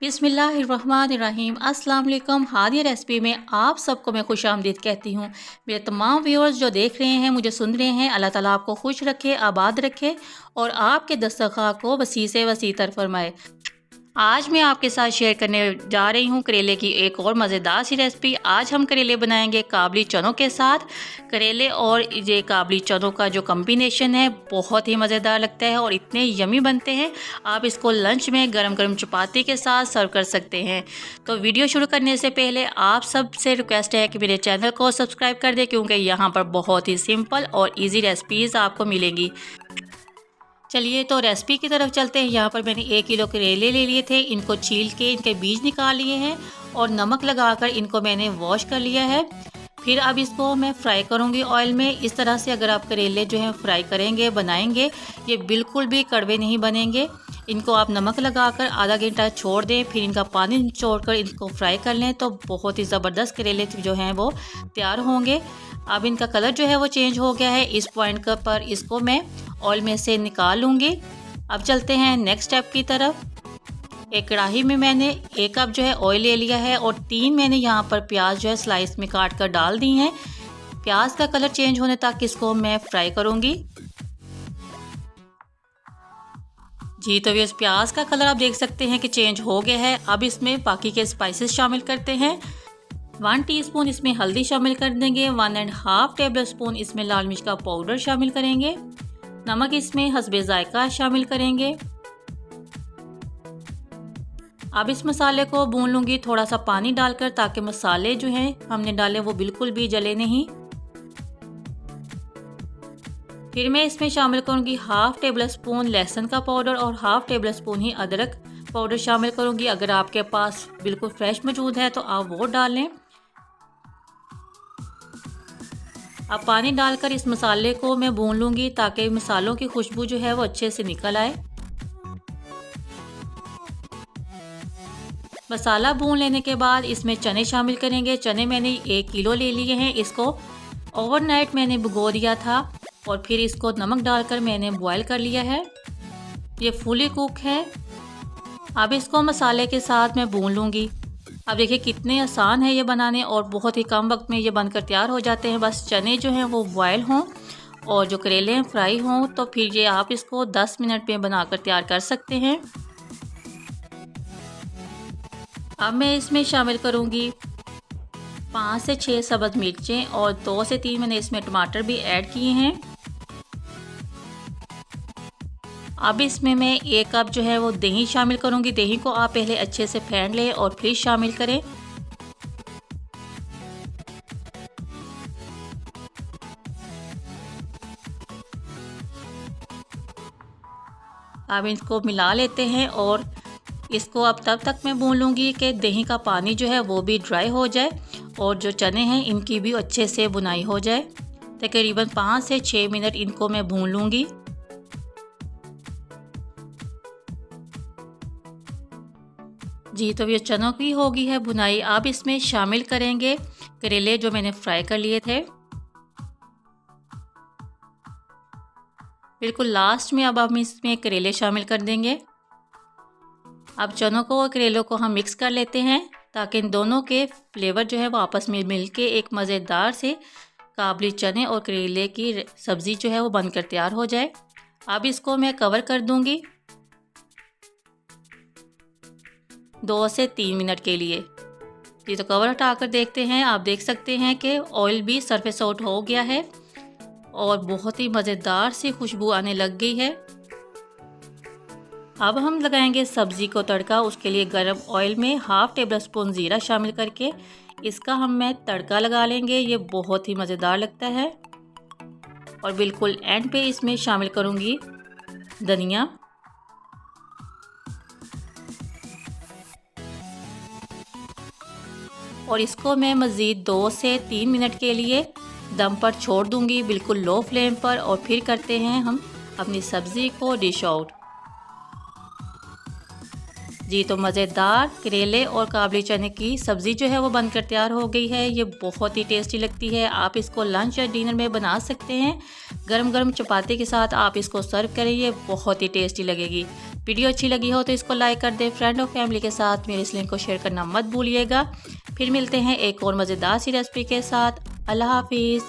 बिस्मिल्लाहिर्रहमानिर्रहीम। अस्सलाम वालेकुम। हादिया रेसिपी में आप सबको मैं खुशामदीद कहती हूँ। मेरे तमाम व्यूअर्स जो देख रहे हैं, मुझे सुन रहे हैं, अल्लाह ताला आपको खुश रखे, आबाद रखे और आपके दस्तरखान को वसी से वसी तर फरमाए। आज मैं आपके साथ शेयर करने जा रही हूँ करेले की एक और मज़ेदार सी रेसिपी। आज हम करेले बनाएंगे काबली चनों के साथ। करेले और ये काबली चनों का जो कॉम्बिनेशन है बहुत ही मज़ेदार लगता है और इतने यमी बनते हैं। आप इसको लंच में गरम गरम चपाती के साथ सर्व कर सकते हैं। तो वीडियो शुरू करने से पहले आप सबसे रिक्वेस्ट है कि मेरे चैनल को सब्सक्राइब कर दें, क्योंकि यहाँ पर बहुत ही सिंपल और ईजी रेसिपीज़ आपको मिलेंगी। चलिए तो रेसिपी की तरफ चलते हैं। यहाँ पर मैंने 1 किलो करेले ले लिए थे। इनको छील के इनके बीज निकाल लिए हैं और नमक लगाकर इनको मैंने वॉश कर लिया है। फिर अब इसको मैं फ्राई करूँगी ऑयल में। इस तरह से अगर आप करेले जो हैं फ्राई करेंगे, बनाएंगे, ये बिल्कुल भी कड़वे नहीं बनेंगे। इनको आप नमक लगाकर आधा घंटा छोड़ दें, फिर इनका पानी निचोड़कर इनको फ्राई कर लें तो बहुत ही ज़बरदस्त करेले जो हैं वो तैयार होंगे। अब इनका कलर जो है वो चेंज हो गया है। इस पॉइंट पर इसको मैं ऑयल में से निकाल लूँगी। अब चलते हैं नेक्स्ट स्टेप की तरफ। एक कढ़ाई में मैंने 1 कप जो है ऑयल ले लिया है और 3 मैंने यहाँ पर प्याज जो है स्लाइस में काट कर डाल दी हैं। प्याज का कलर चेंज होने तक इसको मैं फ्राई करूँगी। जी तो ये प्याज का कलर आप देख सकते हैं कि चेंज हो गया है। अब इसमें बाकी के स्पाइसेस शामिल करते हैं। 1 टीस्पून इसमें हल्दी शामिल कर देंगे। 1.5 टेबल स्पून इसमें लाल मिर्च का पाउडर शामिल करेंगे। नमक इसमें हस्बे जायका शामिल करेंगे। अब इस मसाले को भून लूँगी थोड़ा सा पानी डालकर, ताकि मसाले जो हैं हमने डाले वो बिल्कुल भी जले नहीं। फिर मैं इसमें शामिल करूँगी 1/2 टेबल स्पून लहसुन का पाउडर और 1/2 टेबल स्पून ही अदरक पाउडर शामिल करूँगी। अगर आपके पास बिल्कुल फ्रेश मौजूद है तो आप वो डाल लें। अब पानी डालकर इस मसाले को मैं भून लूँगी, ताकि मसालों की खुशबू जो है वो अच्छे से निकल आए। मसाला भून लेने के बाद इसमें चने शामिल करेंगे। चने मैंने 1 किलो ले लिए हैं। इसको ओवरनाइट मैंने भिगो दिया था और फिर इसको नमक डालकर मैंने बॉयल कर लिया है। ये फुली कुक है। अब इसको मसाले के साथ मैं भून लूँगी। अब देखिए कितने आसान है ये बनाने और बहुत ही कम वक्त में ये बनकर तैयार हो जाते हैं। बस चने जो हैं वो बॉयल हों और जो करेले हैं फ्राई हों, तो फिर ये आप इसको 10 मिनट में बनाकर तैयार कर सकते हैं। अब मैं इसमें शामिल करूँगी 5 से 6 सब्ज़ मिर्चें और 2 से 3 मैंने इसमें टमाटर भी ऐड किए हैं। अब इसमें मैं 1 कप जो है वो दही शामिल करूँगी। दही को आप पहले अच्छे से फेंट लें और फिर शामिल करें। अब इसको मिला लेते हैं और इसको अब तब तक मैं भून लूँगी कि दही का पानी जो है वो भी ड्राई हो जाए और जो चने हैं इनकी भी अच्छे से भुनाई हो जाए। तकरीबन 5 से 6 मिनट इनको मैं भून लूँगी। जी तो ये चनों की हो गई है भुनाई। अब इसमें शामिल करेंगे करेले जो मैंने फ्राई कर लिए थे। बिल्कुल लास्ट में अब हम इसमें करेले शामिल कर देंगे। अब चनों को और करेलों को हम मिक्स कर लेते हैं, ताकि इन दोनों के फ्लेवर जो है वो आपस में मिल के एक मज़ेदार से काबली चने और करेले की सब्ज़ी जो है वो बनकर तैयार हो जाए। अब इसको मैं कवर कर दूँगी 2 से 3 मिनट के लिए। ये तो कवर हटाकर देखते हैं। आप देख सकते हैं कि ऑयल भी सरफेस आउट हो गया है और बहुत ही मज़ेदार सी खुशबू आने लग गई है। अब हम लगाएंगे सब्ज़ी को तड़का। उसके लिए गरम ऑयल में 1/2 टेबल स्पून ज़ीरा शामिल करके इसका मैं तड़का लगा लेंगे। ये बहुत ही मज़ेदार लगता है। और बिल्कुल एंड पे इसमें शामिल करूँगी धनिया। और इसको मैं मज़ीद 2 से 3 मिनट के लिए दम पर छोड़ दूँगी, बिल्कुल लो फ्लेम पर। और फिर करते हैं हम अपनी सब्ज़ी को डिश आउट। जी तो मज़ेदार करेले और काबली चने की सब्ज़ी जो है वो बनकर तैयार हो गई है। ये बहुत ही टेस्टी लगती है। आप इसको लंच या डिनर में बना सकते हैं। गरम गरम चपाती के साथ आप इसको सर्व करें, ये बहुत ही टेस्टी लगेगी। वीडियो अच्छी लगी हो तो इसको लाइक कर दें। फ्रेंड और फैमिली के साथ मेरे इस लिंक को शेयर करना मत भूलिएगा। फिर मिलते हैं एक और मज़ेदार सी रेसिपी के साथ। अल्लाह हाफिज़।